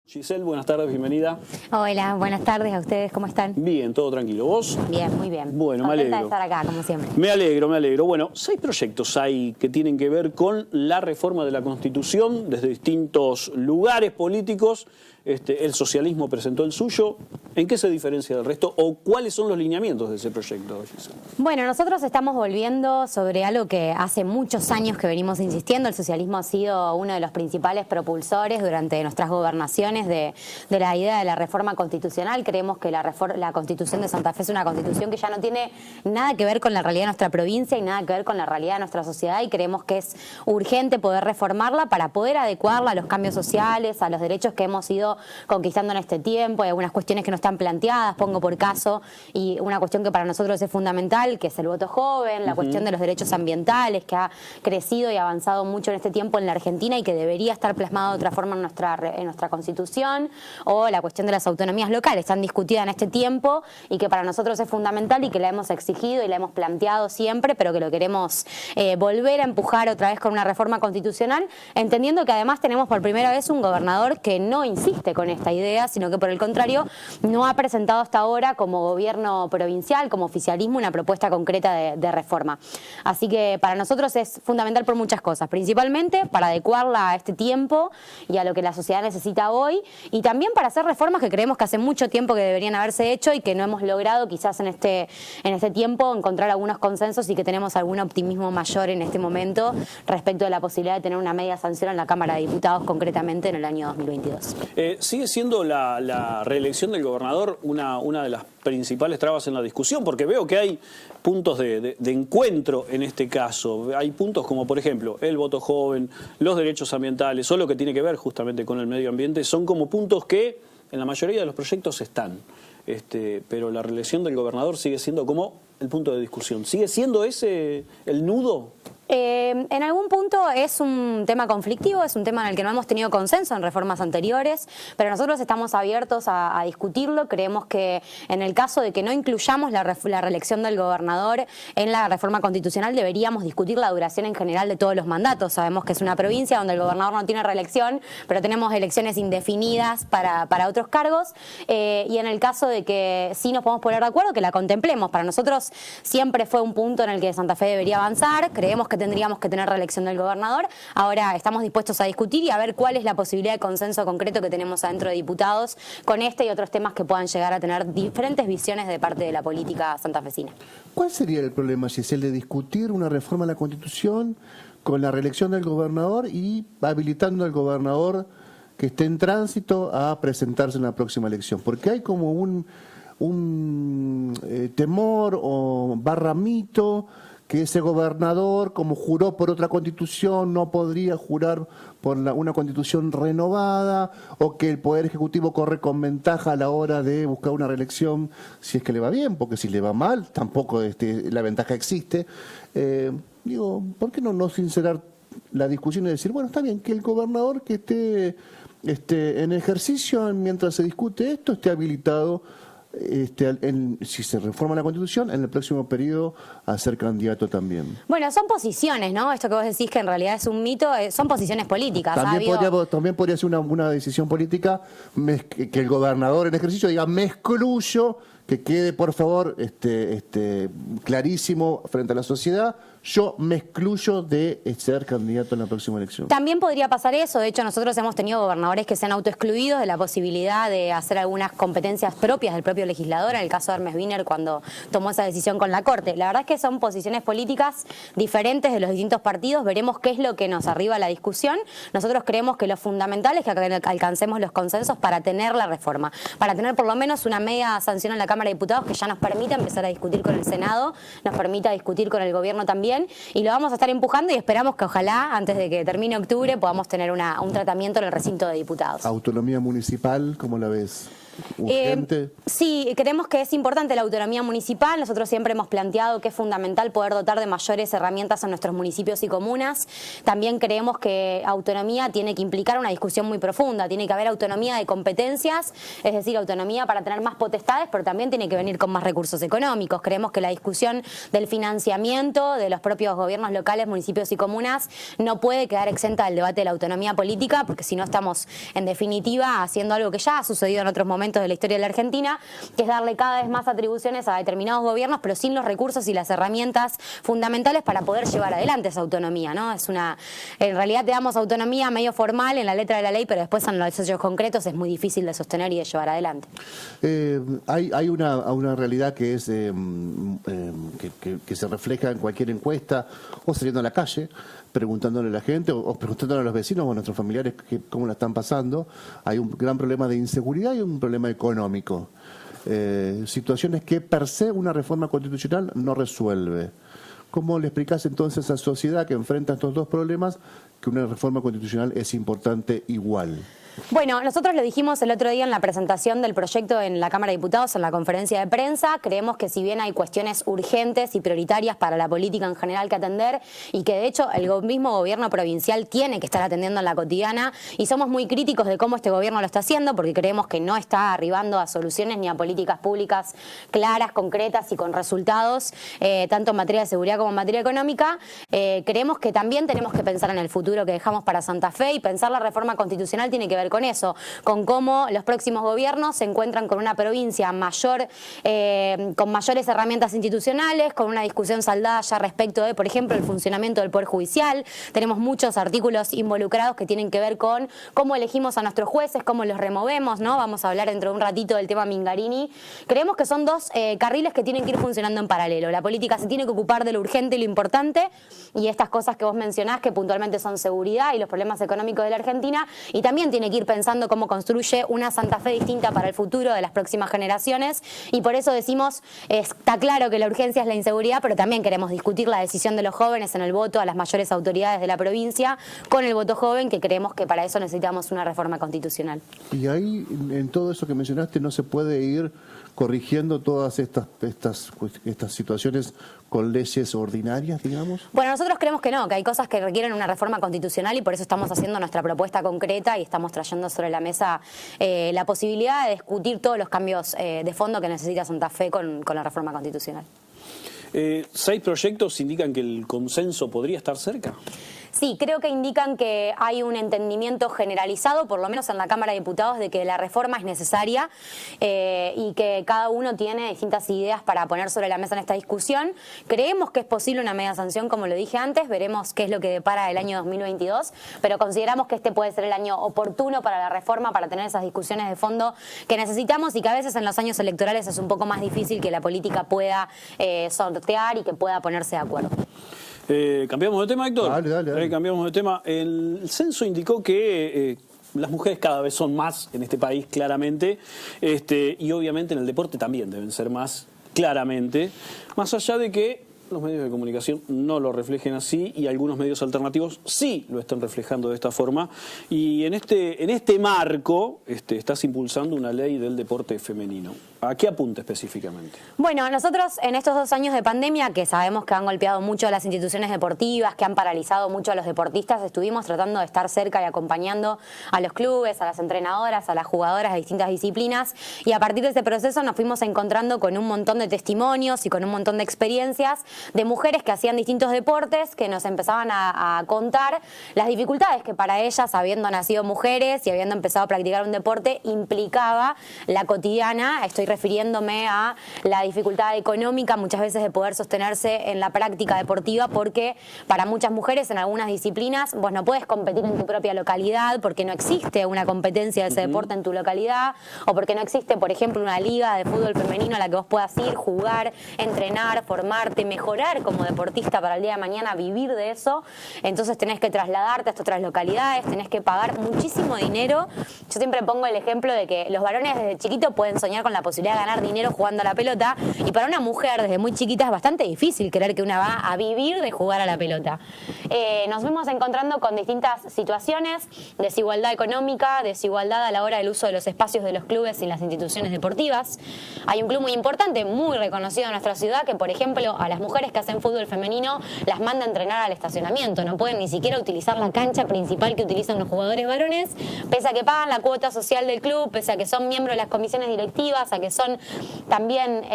Giselle, buenas tardes, bienvenida. Hola, buenas tardes a ustedes, ¿cómo están? Bien, todo tranquilo. ¿Vos? Bien, muy bien. Bueno, me alegro. Contenta de estar acá, como siempre. Me alegro. Bueno, 6 proyectos hay que tienen que ver con la reforma de la Constitución desde distintos lugares políticos. El socialismo presentó el suyo. ¿En qué se diferencia del resto o cuáles son los lineamientos de ese proyecto, Giselle? Bueno, nosotros estamos volviendo sobre algo que hace muchos años que venimos insistiendo. El socialismo ha sido uno de los principales propulsores durante nuestras gobernaciones de la idea de la reforma constitucional. Creemos que la Constitución de Santa Fe es una constitución que ya no tiene nada que ver con la realidad de nuestra provincia y nada que ver con la realidad de nuestra sociedad, y creemos que es urgente poder reformarla para poder adecuarla a los cambios sociales, a los derechos que hemos ido conquistando en este tiempo. Hay algunas cuestiones que no están planteadas, pongo por caso, y una cuestión que para nosotros es fundamental, que es el voto joven, la cuestión de los derechos ambientales, que ha crecido y avanzado mucho en este tiempo en la Argentina y que debería estar plasmado de otra forma en nuestra Constitución, o la cuestión de las autonomías locales, tan discutida en este tiempo y que para nosotros es fundamental y que la hemos exigido y la hemos planteado siempre, pero que lo queremos volver a empujar otra vez con una reforma constitucional, entendiendo que además tenemos por primera vez un gobernador que no insiste con esta idea, sino que por el contrario no ha presentado hasta ahora como gobierno provincial, como oficialismo, una propuesta concreta de reforma. Así que para nosotros es fundamental por muchas cosas, principalmente para adecuarla a este tiempo y a lo que la sociedad necesita hoy, y también para hacer reformas que creemos que hace mucho tiempo que deberían haberse hecho y que no hemos logrado quizás en este tiempo encontrar algunos consensos, y que tenemos algún optimismo mayor en este momento respecto de la posibilidad de tener una media sanción en la Cámara de Diputados concretamente en el año 2022. ¿Sigue siendo la reelección del gobernador una de las principales trabas en la discusión? Porque veo que hay puntos de encuentro en este caso. Hay puntos como, por ejemplo, el voto joven, los derechos ambientales, o lo que tiene que ver justamente con el medio ambiente, son como puntos que en la mayoría de los proyectos están. Pero la reelección del gobernador sigue siendo como el punto de discusión. ¿Sigue siendo ese el nudo? En algún punto es un tema conflictivo, es un tema en el que no hemos tenido consenso en reformas anteriores, pero nosotros estamos abiertos a discutirlo. Creemos que en el caso de que no incluyamos la reelección del gobernador en la reforma constitucional, deberíamos discutir la duración en general de todos los mandatos. Sabemos que es una provincia donde el gobernador no tiene reelección, pero tenemos elecciones indefinidas para otros cargos, y en el caso de que sí nos podemos poner de acuerdo, que la contemplemos. Para nosotros siempre fue un punto en el que Santa Fe debería avanzar. Creemos que tendríamos que tener reelección del gobernador. Ahora estamos dispuestos a discutir y a ver cuál es la posibilidad de consenso concreto que tenemos adentro de diputados con este y otros temas que puedan llegar a tener diferentes visiones de parte de la política santafesina. ¿Cuál sería el problema, Giselle, de discutir una reforma a la Constitución con la reelección del gobernador y habilitando al gobernador que esté en tránsito a presentarse en la próxima elección? Porque hay como un temor o mito que ese gobernador, como juró por otra constitución, no podría jurar por una constitución renovada, o que el Poder Ejecutivo corre con ventaja a la hora de buscar una reelección si es que le va bien, porque si le va mal, tampoco la ventaja existe. ¿Por qué no sincerar la discusión y decir, bueno, está bien, que el gobernador que esté en ejercicio mientras se discute esto esté habilitado, si se reforma la Constitución, en el próximo periodo a ser candidato también? Bueno, son posiciones, ¿no? Esto que vos decís que en realidad es un mito, son posiciones políticas. También podría ser una decisión política que el gobernador en ejercicio diga, me excluyo, que quede por favor clarísimo frente a la sociedad, yo me excluyo de ser candidato en la próxima elección. También podría pasar eso. De hecho, nosotros hemos tenido gobernadores que se han autoexcluido de la posibilidad de hacer algunas competencias propias del propio legislador, en el caso de Hermes Wiener cuando tomó esa decisión con la Corte. La verdad es que son posiciones políticas diferentes de los distintos partidos. Veremos qué es lo que nos arriba a la discusión. Nosotros creemos que lo fundamental es que alcancemos los consensos para tener la reforma, para tener por lo menos una media sanción en la Cámara de Diputados que ya nos permita empezar a discutir con el Senado, nos permita discutir con el gobierno también, y lo vamos a estar empujando y esperamos que ojalá antes de que termine octubre podamos tener un tratamiento en el recinto de diputados. ¿Autonomía municipal, cómo la ves? urgente? Sí, creemos que es importante la autonomía municipal. Nosotros siempre hemos planteado que es fundamental poder dotar de mayores herramientas a nuestros municipios y comunas. También creemos que autonomía tiene que implicar una discusión muy profunda. Tiene que haber autonomía de competencias, es decir, autonomía para tener más potestades, pero también tiene que venir con más recursos económicos. Creemos que la discusión del financiamiento de los propios gobiernos locales, municipios y comunas no puede quedar exenta del debate de la autonomía política, porque si no estamos, en definitiva, haciendo algo que ya ha sucedido en otros momentos de la historia de la Argentina, que es darle cada vez más atribuciones a determinados gobiernos, pero sin los recursos y las herramientas fundamentales para poder llevar adelante esa autonomía, ¿no? En realidad te damos autonomía medio formal en la letra de la ley, pero después en los hechos concretos es muy difícil de sostener y de llevar adelante. Hay una realidad que es que se refleja en cualquier encuesta o saliendo a la calle, preguntándole a la gente o preguntándole a los vecinos o a nuestros familiares cómo la están pasando. Hay un gran problema de inseguridad y un problema económico. Situaciones que per se una reforma constitucional no resuelve. ¿Cómo le explicás entonces a la sociedad que enfrenta estos dos problemas que una reforma constitucional es importante igual? Bueno, nosotros lo dijimos el otro día en la presentación del proyecto en la Cámara de Diputados, en la conferencia de prensa. Creemos que si bien hay cuestiones urgentes y prioritarias para la política en general que atender, y que de hecho el mismo gobierno provincial tiene que estar atendiendo en la cotidiana, y somos muy críticos de cómo este gobierno lo está haciendo, porque creemos que no está arribando a soluciones ni a políticas públicas claras, concretas y con resultados, tanto en materia de seguridad como en materia económica. Creemos que también tenemos que pensar en el futuro que dejamos para Santa Fe, y pensar la reforma constitucional tiene que ver con eso, con cómo los próximos gobiernos se encuentran con una provincia mayor, con mayores herramientas institucionales, con una discusión saldada ya respecto de, por ejemplo, el funcionamiento del Poder Judicial. Tenemos muchos artículos involucrados que tienen que ver con cómo elegimos a nuestros jueces, cómo los removemos, ¿no? Vamos a hablar dentro de un ratito del tema Mingarini. Creemos que son dos carriles que tienen que ir funcionando en paralelo. La política se tiene que ocupar de lo urgente y lo importante, y estas cosas que vos mencionás, que puntualmente son seguridad y los problemas económicos de la Argentina, y también tiene que ir pensando cómo construye una Santa Fe distinta para el futuro de las próximas generaciones, y por eso decimos, está claro que la urgencia es la inseguridad, pero también queremos discutir la decisión de los jóvenes en el voto a las mayores autoridades de la provincia con el voto joven, que creemos que para eso necesitamos una reforma constitucional. Y ahí, en todo eso que mencionaste, no se puede ir corrigiendo todas estas situaciones con leyes ordinarias, digamos. Bueno, nosotros creemos que no, que hay cosas que requieren una reforma constitucional, y por eso estamos haciendo nuestra propuesta concreta y estamos trayendo sobre la mesa la posibilidad de discutir todos los cambios de fondo que necesita Santa Fe con la reforma constitucional. 6 proyectos indican que el consenso podría estar cerca. Sí, creo que indican que hay un entendimiento generalizado, por lo menos en la Cámara de Diputados, de que la reforma es necesaria, y que cada uno tiene distintas ideas para poner sobre la mesa en esta discusión. Creemos que es posible una media sanción, como lo dije antes, veremos qué es lo que depara el año 2022, pero consideramos que este puede ser el año oportuno para la reforma, para tener esas discusiones de fondo que necesitamos, y que a veces en los años electorales es un poco más difícil que la política pueda sortear y que pueda ponerse de acuerdo. ¿Cambiamos de tema, Héctor? Dale. Cambiamos de tema. El censo indicó que las mujeres cada vez son más en este país, claramente, y obviamente en el deporte también deben ser más, claramente, más allá de que los medios de comunicación no lo reflejen así, y algunos medios alternativos sí lo están reflejando de esta forma. Y en este marco estás impulsando una ley del deporte femenino. ¿A qué apunta específicamente? Bueno, nosotros en estos 2 años de pandemia, que sabemos que han golpeado mucho a las instituciones deportivas, que han paralizado mucho a los deportistas, estuvimos tratando de estar cerca y acompañando a los clubes, a las entrenadoras, a las jugadoras de distintas disciplinas, y a partir de ese proceso nos fuimos encontrando con un montón de testimonios y con un montón de experiencias de mujeres que hacían distintos deportes, que nos empezaban a contar las dificultades que para ellas, habiendo nacido mujeres y habiendo empezado a practicar un deporte, implicaba la cotidiana. Estoy refiriéndome a la dificultad económica muchas veces de poder sostenerse en la práctica deportiva, porque para muchas mujeres en algunas disciplinas vos no puedes competir en tu propia localidad porque no existe una competencia de ese deporte en tu localidad, o porque no existe, por ejemplo, una liga de fútbol femenino a la que vos puedas ir, jugar, entrenar, formarte, mejorar como deportista para el día de mañana, vivir de eso. Entonces tenés que trasladarte a estas otras localidades, tenés que pagar muchísimo dinero. Yo siempre pongo el ejemplo de que los varones desde chiquito pueden soñar con la posibilidad posibilidad de ganar dinero jugando a la pelota. Y para una mujer desde muy chiquita es bastante difícil creer que una va a vivir de jugar a la pelota. Nos fuimos encontrando con distintas situaciones, desigualdad económica, desigualdad a la hora del uso de los espacios de los clubes y las instituciones deportivas. Hay un club muy importante, muy reconocido en nuestra ciudad, que por ejemplo a las mujeres que hacen fútbol femenino las manda a entrenar al estacionamiento, no pueden ni siquiera utilizar la cancha principal que utilizan los jugadores varones, pese a que pagan la cuota social del club, pese a que son miembros de las comisiones directivas, a que son también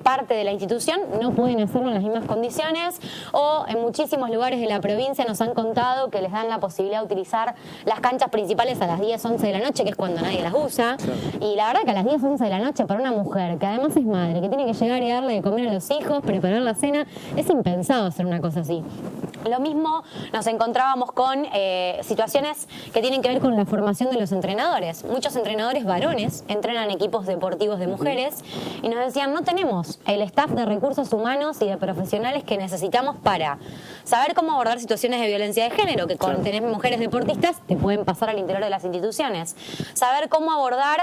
parte de la institución, no pueden hacerlo en las mismas condiciones. O en muchísimos lugares de la provincia nos han contado que les dan la posibilidad de utilizar las canchas principales a las 10, 11 de la noche, que es cuando nadie las usa. Claro. Y la verdad que a las 10, 11 de la noche para una mujer, que además es madre, que tiene que llegar y darle de comer a los hijos, preparar la cena, es impensado hacer una cosa así. Lo mismo nos encontrábamos con situaciones que tienen que ver con la formación de los entrenadores. Muchos entrenadores varones entrenan equipos deportivos de mujeres y nos decían, no tenemos el staff de recursos humanos y de profesionales que necesitamos para saber cómo abordar situaciones de violencia de género, que con tener mujeres deportistas te pueden pasar al interior de las instituciones. Saber cómo abordar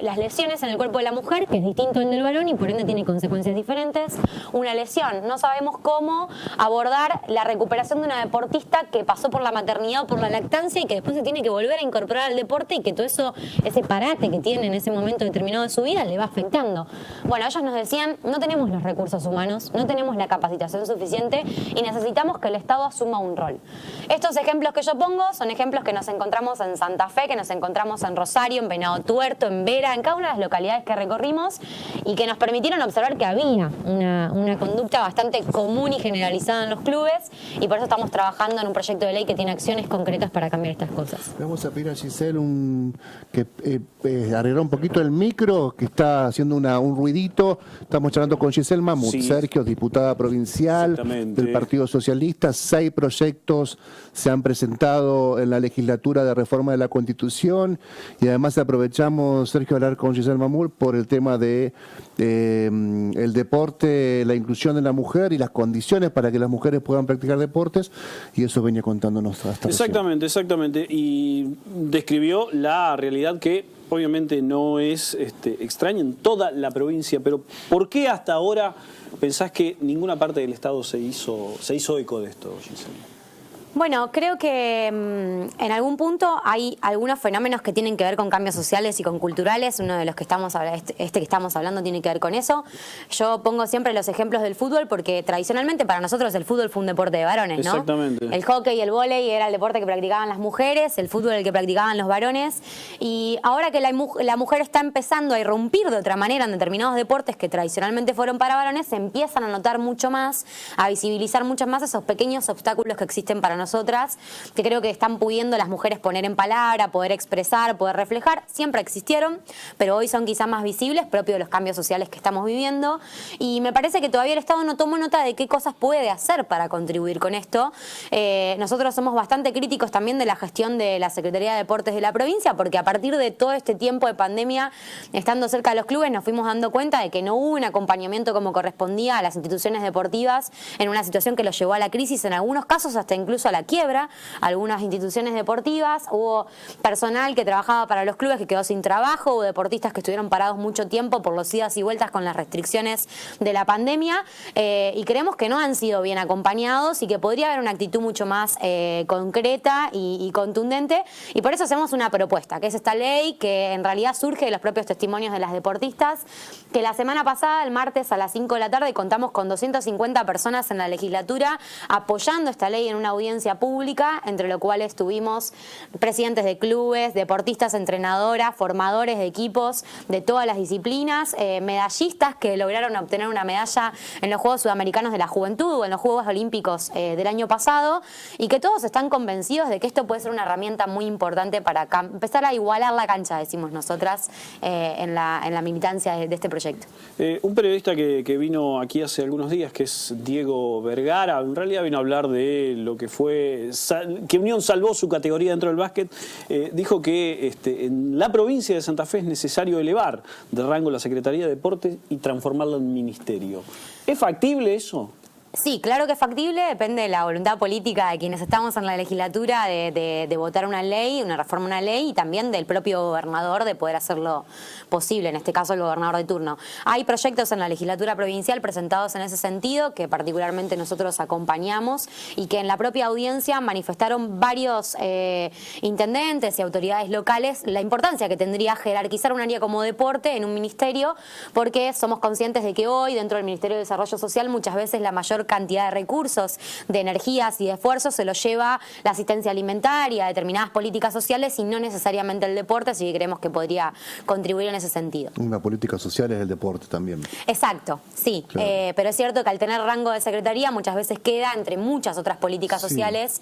las lesiones en el cuerpo de la mujer, que es distinto al del varón y por ende tiene consecuencias diferentes. Una lesión, no sabemos cómo abordar la recuperación de una deportista que pasó por la maternidad o por la lactancia y que después se tiene que volver a incorporar al deporte y que todo eso, ese parate que tiene en ese momento determinado de su vida le va afectando. Bueno, ellos nos decían, no tenemos los recursos humanos, no tenemos la capacitación suficiente y necesitamos que el Estado asuma un rol. Estos ejemplos que yo pongo son ejemplos que nos encontramos en Santa Fe, que nos encontramos en Rosario, en Venado Tuerto, en Vera, en cada una de las localidades que recorrimos y que nos permitieron observar que había una conducta bastante común y generalizada en los clubes y por eso estamos trabajando en un proyecto de ley que tiene acciones concretas para cambiar estas cosas. Vamos a pedir a Giselle que arreglar un poquito el micro, que está haciendo un ruidito. Estamos charlando con Giselle Mamut, sí. Sergio, diputada provincial del Partido Socialista. 6 proyectos se han presentado en la legislatura de reforma de la Constitución y además aprovechamos, Sergio, hablar con Giselle Mamut por el tema de el deporte, la inclusión de la mujer y las condiciones para que las mujeres puedan practicar deportes, y eso venía contándonos hasta Exactamente. Y describió la realidad que obviamente no es extraña en toda la provincia, pero ¿por qué hasta ahora pensás que ninguna parte del Estado se hizo eco de esto, Giselle? Bueno, creo que en algún punto hay algunos fenómenos que tienen que ver con cambios sociales y con culturales. Uno de los que estamos que estamos hablando tiene que ver con eso. Yo pongo siempre los ejemplos del fútbol porque tradicionalmente para nosotros el fútbol fue un deporte de varones, ¿no? Exactamente. El hockey y el vóley era el deporte que practicaban las mujeres, el fútbol el que practicaban los varones. Y ahora que la mujer está empezando a irrumpir de otra manera en determinados deportes que tradicionalmente fueron para varones, se empiezan a notar mucho más, a visibilizar mucho más esos pequeños obstáculos que existen para nosotras, que creo que están pudiendo las mujeres poner en palabra, poder expresar, poder reflejar. Siempre existieron, pero hoy son quizás más visibles, propio de los cambios sociales que estamos viviendo. Y me parece que todavía el Estado no tomó nota de qué cosas puede hacer para contribuir con esto. Nosotros somos bastante críticos también de la gestión de la Secretaría de Deportes de la provincia, porque a partir de todo este tiempo de pandemia, estando cerca de los clubes, nos fuimos dando cuenta de que no hubo un acompañamiento como correspondía a las instituciones deportivas en una situación que los llevó a la crisis, en algunos casos hasta incluso a la quiebra. Algunas instituciones deportivas, hubo personal que trabajaba para los clubes que quedó sin trabajo, hubo deportistas que estuvieron parados mucho tiempo por los idas y vueltas con las restricciones de la pandemia, y creemos que no han sido bien acompañados y que podría haber una actitud mucho más concreta y contundente, y por eso hacemos una propuesta, que es esta ley que en realidad surge de los propios testimonios de las deportistas, que la semana pasada, el martes a las 5 de la tarde, contamos con 250 personas en la legislatura apoyando esta ley en una audiencia pública, entre lo cual tuvimos presidentes de clubes, deportistas, entrenadoras, formadores de equipos de todas las disciplinas, medallistas que lograron obtener una medalla en los Juegos Sudamericanos de la Juventud o en los Juegos Olímpicos del año pasado, y que todos están convencidos de que esto puede ser una herramienta muy importante para empezar a igualar la cancha, decimos nosotras, en la militancia de este proyecto. Un periodista que vino aquí hace algunos días, que es Diego Vergara, en realidad vino a hablar de lo que fue, que Unión salvó su categoría dentro del básquet, dijo que en la provincia de Santa Fe es necesario elevar de rango la Secretaría de Deportes y transformarla en ministerio. ¿Es factible eso? Sí, claro que es factible, depende de la voluntad política de quienes estamos en la legislatura de votar una ley, una reforma a una ley, y también del propio gobernador de poder hacerlo posible, en este caso el gobernador de turno. Hay proyectos en la legislatura provincial presentados en ese sentido que particularmente nosotros acompañamos y que en la propia audiencia manifestaron varios intendentes y autoridades locales la importancia que tendría jerarquizar un área como deporte en un ministerio, porque somos conscientes de que hoy dentro del Ministerio de Desarrollo Social muchas veces la mayor cantidad de recursos, de energías y de esfuerzos se los lleva la asistencia alimentaria, determinadas políticas sociales y no necesariamente el deporte, así que creemos que podría contribuir en ese sentido. Una política social es el deporte también. Exacto, sí, claro. Pero es cierto que al tener rango de secretaría muchas veces queda entre muchas otras políticas sociales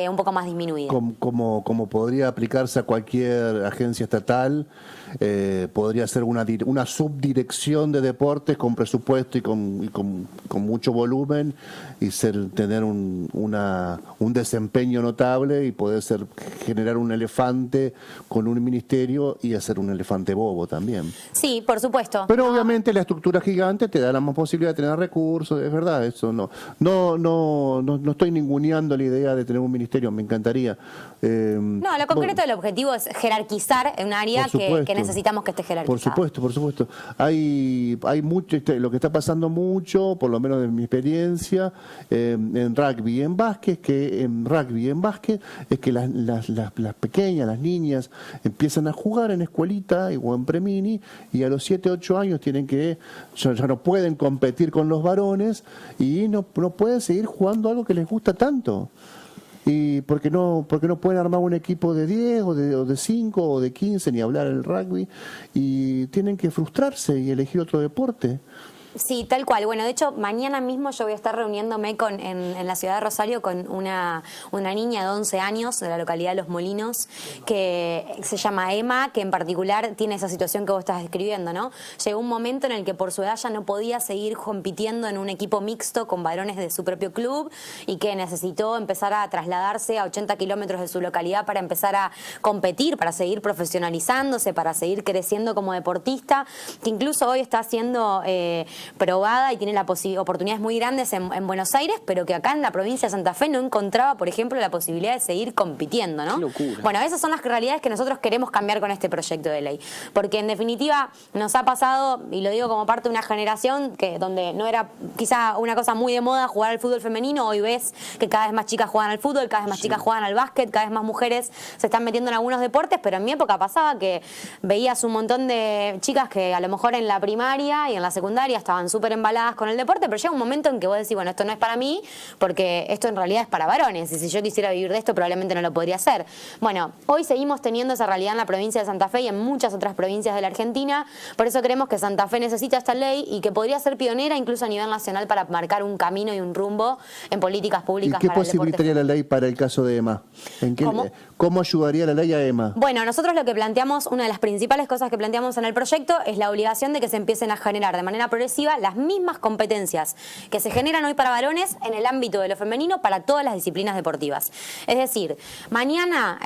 un poco más disminuida. Como podría aplicarse a cualquier agencia estatal, podría ser una subdirección de deportes con presupuesto y con mucho volumen y tener un desempeño notable y poder generar un elefante con un ministerio y hacer un elefante bobo también. Sí, por supuesto. Pero obviamente la estructura gigante te da la más posibilidad de tener recursos, es verdad, eso no estoy ninguneando la idea de tener un ministerio, me encantaría. No, lo concreto del objetivo es jerarquizar un área que necesitamos que esté jerarquizada. Por supuesto. Hay mucho, lo que está pasando mucho, por lo menos de mi experiencia, en rugby y en básquet, es que las pequeñas, las niñas, empiezan a jugar en escuelita o en premini y a los 7, 8 años ya no pueden competir con los varones y no pueden seguir jugando algo que les gusta tanto. Y porque no pueden armar un equipo de 10 o de 5 o de 15, ni hablar el rugby, y tienen que frustrarse y elegir otro deporte. Sí, tal cual. Bueno, de hecho, mañana mismo yo voy a estar reuniéndome en la ciudad de Rosario con una niña de 11 años de la localidad de Los Molinos, que se llama Emma, que en particular tiene esa situación que vos estás describiendo, ¿no? Llegó un momento en el que por su edad ya no podía seguir compitiendo en un equipo mixto con varones de su propio club y que necesitó empezar a trasladarse a 80 kilómetros de su localidad para empezar a competir, para seguir profesionalizándose, para seguir creciendo como deportista, que incluso hoy está haciendo probada y tiene oportunidades muy grandes en Buenos Aires, pero que acá en la provincia de Santa Fe no encontraba, por ejemplo, la posibilidad de seguir compitiendo, ¿no? Qué locura. Bueno, esas son las realidades que nosotros queremos cambiar con este proyecto de ley, porque en definitiva nos ha pasado, y lo digo como parte de una generación donde no era quizá una cosa muy de moda jugar al fútbol femenino, hoy ves que cada vez más chicas juegan al fútbol, cada vez más chicas juegan al básquet, cada vez más mujeres se están metiendo en algunos deportes, pero en mi época pasaba que veías un montón de chicas que a lo mejor en la primaria y en la secundaria estaban súper embaladas con el deporte, pero llega un momento en que vos decís, bueno, esto no es para mí, porque esto en realidad es para varones, y si yo quisiera vivir de esto probablemente no lo podría hacer. Bueno, hoy seguimos teniendo esa realidad en la provincia de Santa Fe y en muchas otras provincias de la Argentina, por eso creemos que Santa Fe necesita esta ley y que podría ser pionera incluso a nivel nacional para marcar un camino y un rumbo en políticas públicas para el deporte. ¿Y qué posibilitaría la ley para el caso de Emma? ¿Cómo ayudaría la ley a Emma? Bueno, nosotros lo que planteamos, una de las principales cosas que planteamos en el proyecto es la obligación de que se empiecen a generar de manera progresiva las mismas competencias que se generan hoy para varones en el ámbito de lo femenino para todas las disciplinas deportivas. Es decir, mañana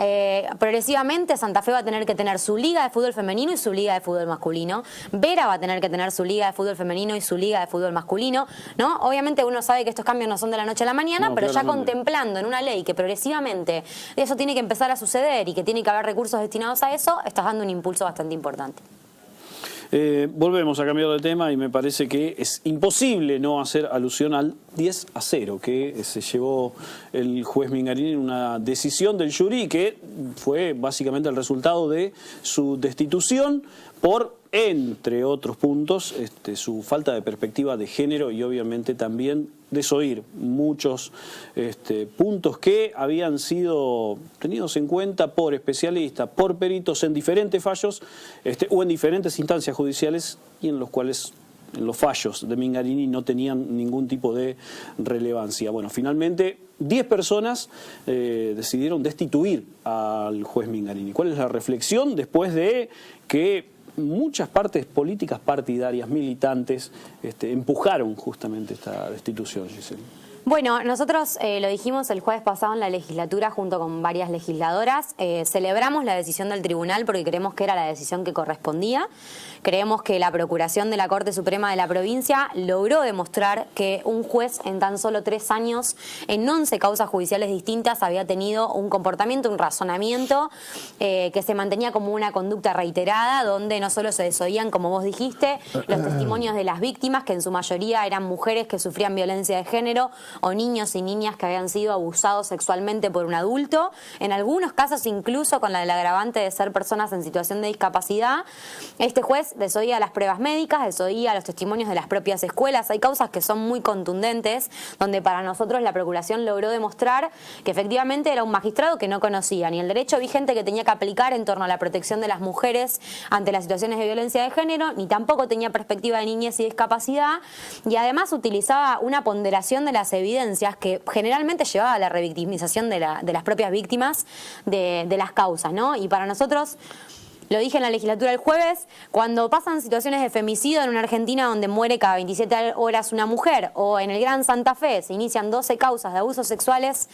progresivamente Santa Fe va a tener que tener su liga de fútbol femenino y su liga de fútbol masculino. Vera va a tener que tener su liga de fútbol femenino y su liga de fútbol masculino, ¿no? Obviamente uno sabe que estos cambios no son de la noche a la mañana, pero ya contemplando en una ley que progresivamente eso tiene que empezar a suceder y que tiene que haber recursos destinados a eso, estás dando un impulso bastante importante. Volvemos a cambiar de tema y me parece que es imposible no hacer alusión al 10-0 que se llevó el juez Mingarini en una decisión del jury que fue básicamente el resultado de su destitución por, entre otros puntos, su falta de perspectiva de género y obviamente también desoír muchos puntos que habían sido tenidos en cuenta por especialistas, por peritos en diferentes fallos o en diferentes instancias judiciales y en los cuales los fallos de Mingarini no tenían ningún tipo de relevancia. Bueno, finalmente 10 personas decidieron destituir al juez Mingarini. ¿Cuál es la reflexión después de que muchas partes políticas partidarias, militantes, empujaron justamente esta destitución, Giselle? Bueno, nosotros lo dijimos el jueves pasado en la legislatura junto con varias legisladoras. Celebramos la decisión del tribunal porque creemos que era la decisión que correspondía. Creemos que la Procuración de la Corte Suprema de la provincia logró demostrar que un juez en tan solo 3 años, en 11 causas judiciales distintas, había tenido un comportamiento, un razonamiento que se mantenía como una conducta reiterada, donde no solo se desoían, como vos dijiste, los testimonios de las víctimas, que en su mayoría eran mujeres que sufrían violencia de género, o niños y niñas que habían sido abusados sexualmente por un adulto, en algunos casos incluso con el agravante de ser personas en situación de discapacidad. Este juez desoía las pruebas médicas, desoía los testimonios de las propias escuelas. Hay causas que son muy contundentes, donde para nosotros la Procuración logró demostrar que efectivamente era un magistrado que no conocía ni el derecho vigente que tenía que aplicar en torno a la protección de las mujeres ante las situaciones de violencia de género, ni tampoco tenía perspectiva de niñez y discapacidad, y además utilizaba una ponderación de las evidencias que generalmente llevaba a la revictimización de las propias víctimas de las causas, ¿no? Y para nosotros, lo dije en la legislatura el jueves, cuando pasan situaciones de femicidio en una Argentina donde muere cada 27 horas una mujer, o en el Gran Santa Fe se inician 12 causas de abusos sexuales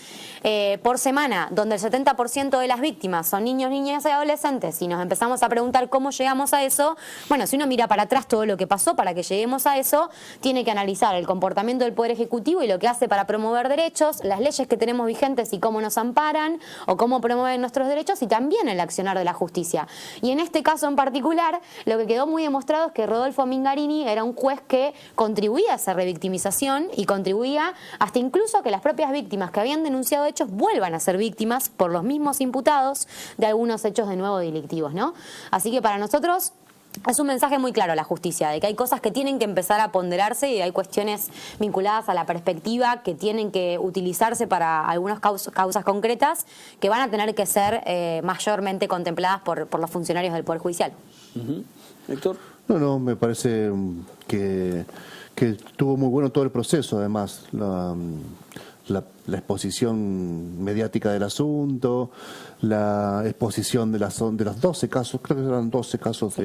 por semana, donde el 70% de las víctimas son niños, niñas y adolescentes, y nos empezamos a preguntar cómo llegamos a eso, bueno, si uno mira para atrás todo lo que pasó para que lleguemos a eso, tiene que analizar el comportamiento del Poder Ejecutivo y lo que hace para promover derechos, las leyes que tenemos vigentes y cómo nos amparan, o cómo promueven nuestros derechos, y también el accionar de la justicia. Y en este caso en particular, lo que quedó muy demostrado es que Rodolfo Mingarini era un juez que contribuía a esa revictimización y contribuía hasta incluso a que las propias víctimas que habían denunciado hechos vuelvan a ser víctimas por los mismos imputados de algunos hechos de nuevo delictivos, ¿no? Así que para nosotros es un mensaje muy claro a la justicia, de que hay cosas que tienen que empezar a ponderarse y hay cuestiones vinculadas a la perspectiva que tienen que utilizarse para algunas causas concretas que van a tener que ser mayormente contempladas por los funcionarios del Poder Judicial. Héctor. No, me parece que estuvo muy bueno todo el proceso, además. La exposición mediática del asunto, la exposición de los 12 casos, creo que eran 12 casos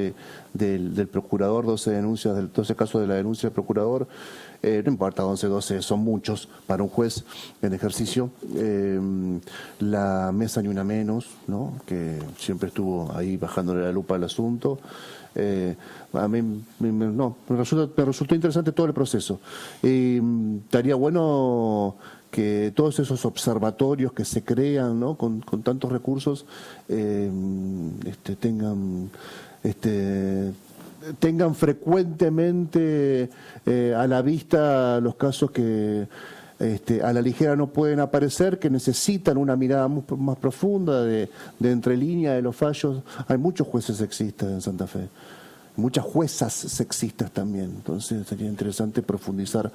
del procurador, 12 denuncias, 12 casos de la denuncia del procurador, no importa, 11, 12 son muchos para un juez en ejercicio. La mesa Ni Una Menos, ¿no?, que siempre estuvo ahí bajándole la lupa al asunto. A mí me resultó interesante todo el proceso. Estaría bueno que todos esos observatorios que se crean, ¿no?, con tantos recursos tengan frecuentemente a la vista los casos que a la ligera no pueden aparecer, que necesitan una mirada más profunda de entre líneas de los fallos. Hay muchos jueces sexistas en Santa Fe, muchas juezas sexistas también, entonces sería interesante profundizar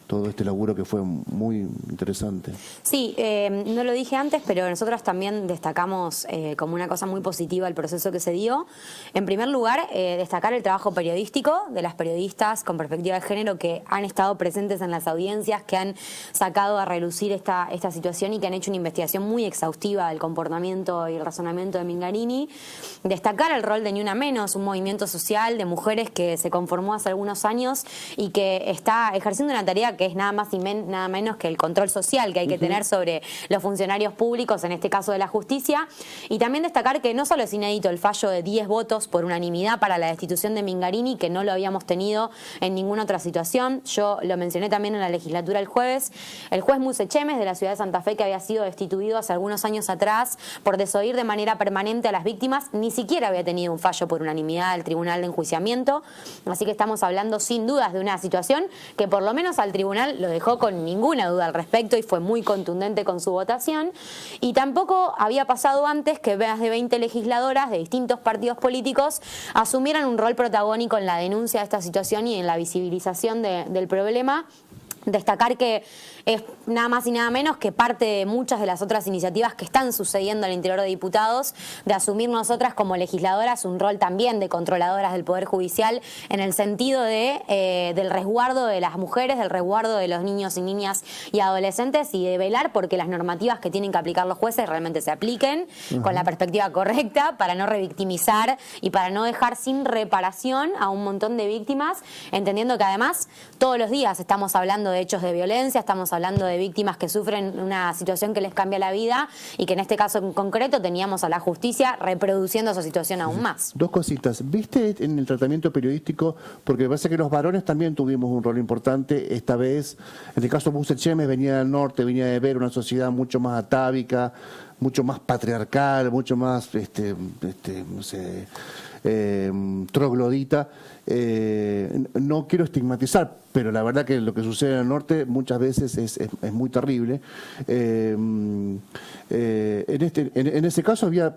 todo este laburo que fue muy interesante. Sí, no lo dije antes, pero nosotros también destacamos como una cosa muy positiva el proceso que se dio. En primer lugar, destacar el trabajo periodístico de las periodistas con perspectiva de género que han estado presentes en las audiencias, que han sacado a relucir esta situación y que han hecho una investigación muy exhaustiva del comportamiento y el razonamiento de Mingarini. Destacar el rol de Ni Una Menos, un movimiento social de mujeres que se conformó hace algunos años y que está ejerciendo una tarea que es nada más y nada menos que el control social que hay que tener sobre los funcionarios públicos, en este caso de la justicia. Y también destacar que no solo es inédito el fallo de 10 votos por unanimidad para la destitución de Mingarini, que no lo habíamos tenido en ninguna otra situación. Yo lo mencioné también en la legislatura el jueves. El juez Muse Chemes de la ciudad de Santa Fe, que había sido destituido hace algunos años atrás por desoír de manera permanente a las víctimas, ni siquiera había tenido un fallo por unanimidad del Tribunal de Enjuiciamiento. Así que estamos hablando sin dudas de una situación que por lo menos al tribunal lo dejó con ninguna duda al respecto y fue muy contundente con su votación. Y tampoco había pasado antes que más de 20 legisladoras de distintos partidos políticos asumieran un rol protagónico en la denuncia de esta situación y en la visibilización del problema. Destacar que es nada más y nada menos que parte de muchas de las otras iniciativas que están sucediendo al interior de diputados, de asumir nosotras como legisladoras un rol también de controladoras del Poder Judicial en el sentido del resguardo de las mujeres, del resguardo de los niños y niñas y adolescentes y de velar porque las normativas que tienen que aplicar los jueces realmente se apliquen con la perspectiva correcta para no revictimizar y para no dejar sin reparación a un montón de víctimas, entendiendo que además todos los días estamos hablando de hechos de violencia, estamos hablando de víctimas que sufren una situación que les cambia la vida y que en este caso en concreto teníamos a la justicia reproduciendo esa situación aún más. Dos cositas. ¿Viste en el tratamiento periodístico? Porque me parece que los varones también tuvimos un rol importante. Esta vez, en el caso de Bussechemes, venía del norte, venía de ver una sociedad mucho más atávica, mucho más patriarcal, mucho más, no sé, troglodita. No quiero estigmatizar, pero la verdad que lo que sucede en el norte muchas veces es muy terrible. En ese caso había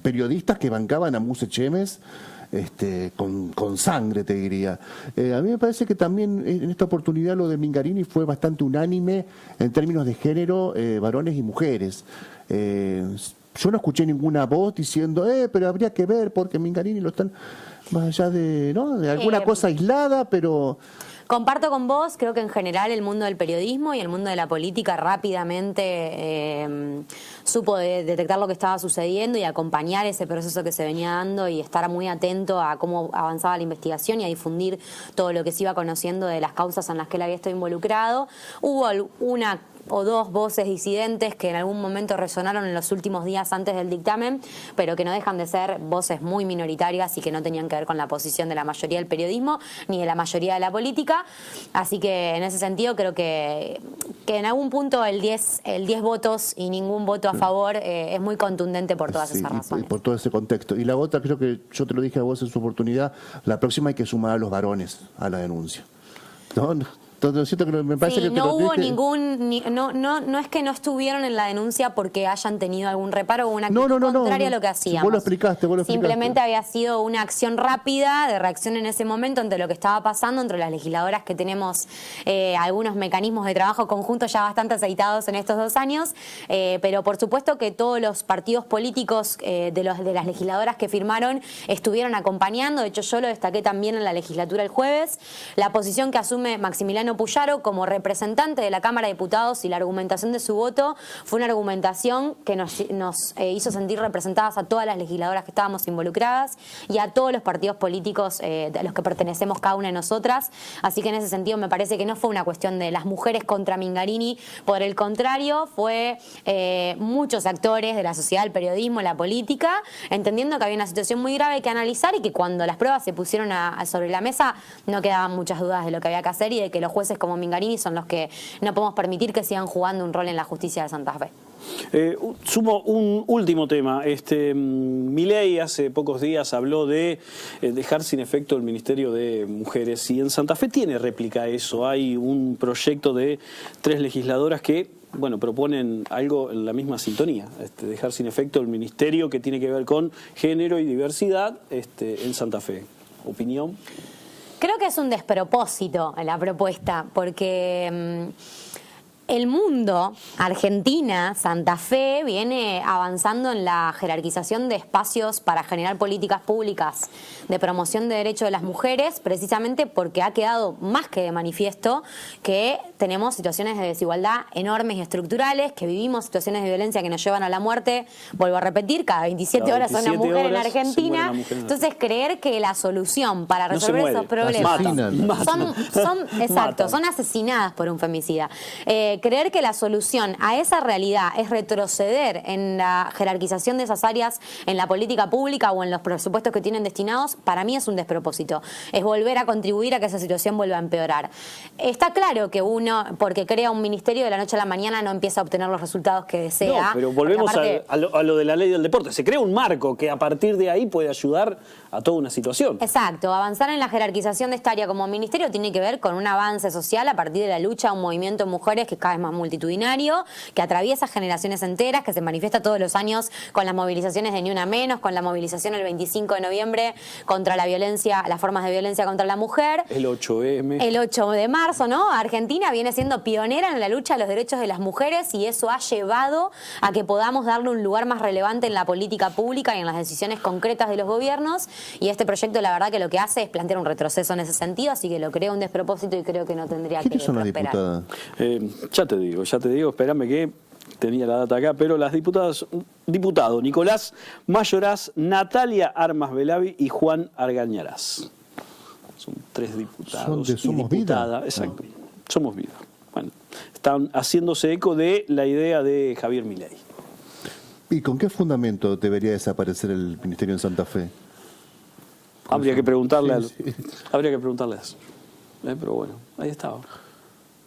periodistas que bancaban a Bussechemes con sangre, te diría. A mí me parece que también en esta oportunidad lo de Mingarini fue bastante unánime en términos de género, varones y mujeres. Yo no escuché ninguna voz diciendo, pero habría que ver porque Mingarini lo están, más allá de, ¿no?, de alguna cosa aislada, pero... Comparto con vos, creo que en general el mundo del periodismo y el mundo de la política rápidamente supo detectar lo que estaba sucediendo y acompañar ese proceso que se venía dando y estar muy atento a cómo avanzaba la investigación y a difundir todo lo que se iba conociendo de las causas en las que él había estado involucrado. Hubo una o dos voces disidentes que en algún momento resonaron en los últimos días antes del dictamen, pero que no dejan de ser voces muy minoritarias y que no tenían que ver con la posición de la mayoría del periodismo ni de la mayoría de la política. Así que en ese sentido creo que en algún punto el 10 votos y ningún voto a favor es muy contundente por todas esas razones. Por todo ese contexto. Y la otra, creo que yo te lo dije a vos en su oportunidad, la próxima hay que sumar a los varones a la denuncia. ¿No? Entonces, me parece que no hubo no es que no estuvieron en la denuncia porque hayan tenido algún reparo o una actitud contraria a lo que hacíamos. Vos lo explicaste. Simplemente había sido una acción rápida de reacción en ese momento ante lo que estaba pasando entre las legisladoras que tenemos algunos mecanismos de trabajo conjuntos ya bastante aceitados en estos 2 años, pero por supuesto que todos los partidos políticos de las legisladoras que firmaron estuvieron acompañando. De hecho, yo lo destaqué también en la legislatura el jueves. La posición que asume Maximiliano Puyaro como representante de la Cámara de Diputados y la argumentación de su voto fue una argumentación que nos hizo sentir representadas a todas las legisladoras que estábamos involucradas y a todos los partidos políticos a los que pertenecemos cada una de nosotras. Así que en ese sentido me parece que no fue una cuestión de las mujeres contra Mingarini, por el contrario, fue muchos actores de la sociedad, el periodismo, la política, entendiendo que había una situación muy grave que analizar y que cuando las pruebas se pusieron sobre la mesa no quedaban muchas dudas de lo que había que hacer y de que los jueces como Mingarini son los que no podemos permitir que sigan jugando un rol en la justicia de Santa Fe. Sumo un último tema. Milei hace pocos días habló de dejar sin efecto el Ministerio de Mujeres y en Santa Fe tiene réplica eso. Hay un proyecto de 3 legisladoras que proponen algo en la misma sintonía, dejar sin efecto el ministerio que tiene que ver con género y diversidad en Santa Fe. ¿Opinión? Creo que es un despropósito la propuesta, porque el mundo, Argentina, Santa Fe, viene avanzando en la jerarquización de espacios para generar políticas públicas de promoción de derechos de las mujeres, precisamente porque ha quedado más que de manifiesto que tenemos situaciones de desigualdad enormes y estructurales, que vivimos situaciones de violencia que nos llevan a la muerte, vuelvo a repetir, cada 27 horas una mujer en Argentina. Entonces, creer que la solución para resolver esos problemas son asesinadas por un femicida. Creer que la solución a esa realidad es retroceder en la jerarquización de esas áreas en la política pública o en los presupuestos que tienen destinados, para mí es un despropósito. Es volver a contribuir a que esa situación vuelva a empeorar. Está claro que uno, porque crea un ministerio, de la noche a la mañana no empieza a obtener los resultados que desea. No, pero volvemos a lo de la ley del deporte. Se crea un marco que a partir de ahí puede ayudar a toda una situación. Exacto. Avanzar en la jerarquización de esta área como ministerio tiene que ver con un avance social a partir de la lucha a un movimiento de mujeres que cada vez más multitudinario, que atraviesa generaciones enteras, que se manifiesta todos los años con las movilizaciones de Ni Una Menos, con la movilización el 25 de noviembre contra la violencia, las formas de violencia contra la mujer. El 8M. El 8 de marzo, ¿no? Argentina viene siendo pionera en la lucha a los derechos de las mujeres y eso ha llevado a que podamos darle un lugar más relevante en la política pública y en las decisiones concretas de los gobiernos. Y este proyecto, la verdad, que lo que hace es plantear un retroceso en ese sentido, así que lo creo un despropósito y creo que no tendría que prosperar. ¿Quiénes son las diputadas? Ya te digo, espérame que tenía la data acá, pero las diputado Nicolás Mayoraz, Natalia Armas Belavi y Juan Argañarás. son 3 diputados. Somos Vida. Exacto, Somos Vida. Bueno, están haciéndose eco de la idea de Javier Milei. ¿Y con qué fundamento debería desaparecer el ministerio en Santa Fe? Habría que preguntarle Sí. habría que preguntarle eso. Pero bueno, ahí estaba.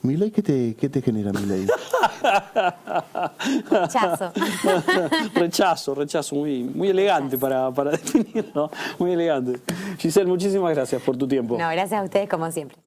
¿Milei qué te genera Milei? Rechazo. Rechazo, muy elegante para definirlo. Muy elegante. Giselle, muchísimas gracias por tu tiempo. No, gracias a ustedes como siempre.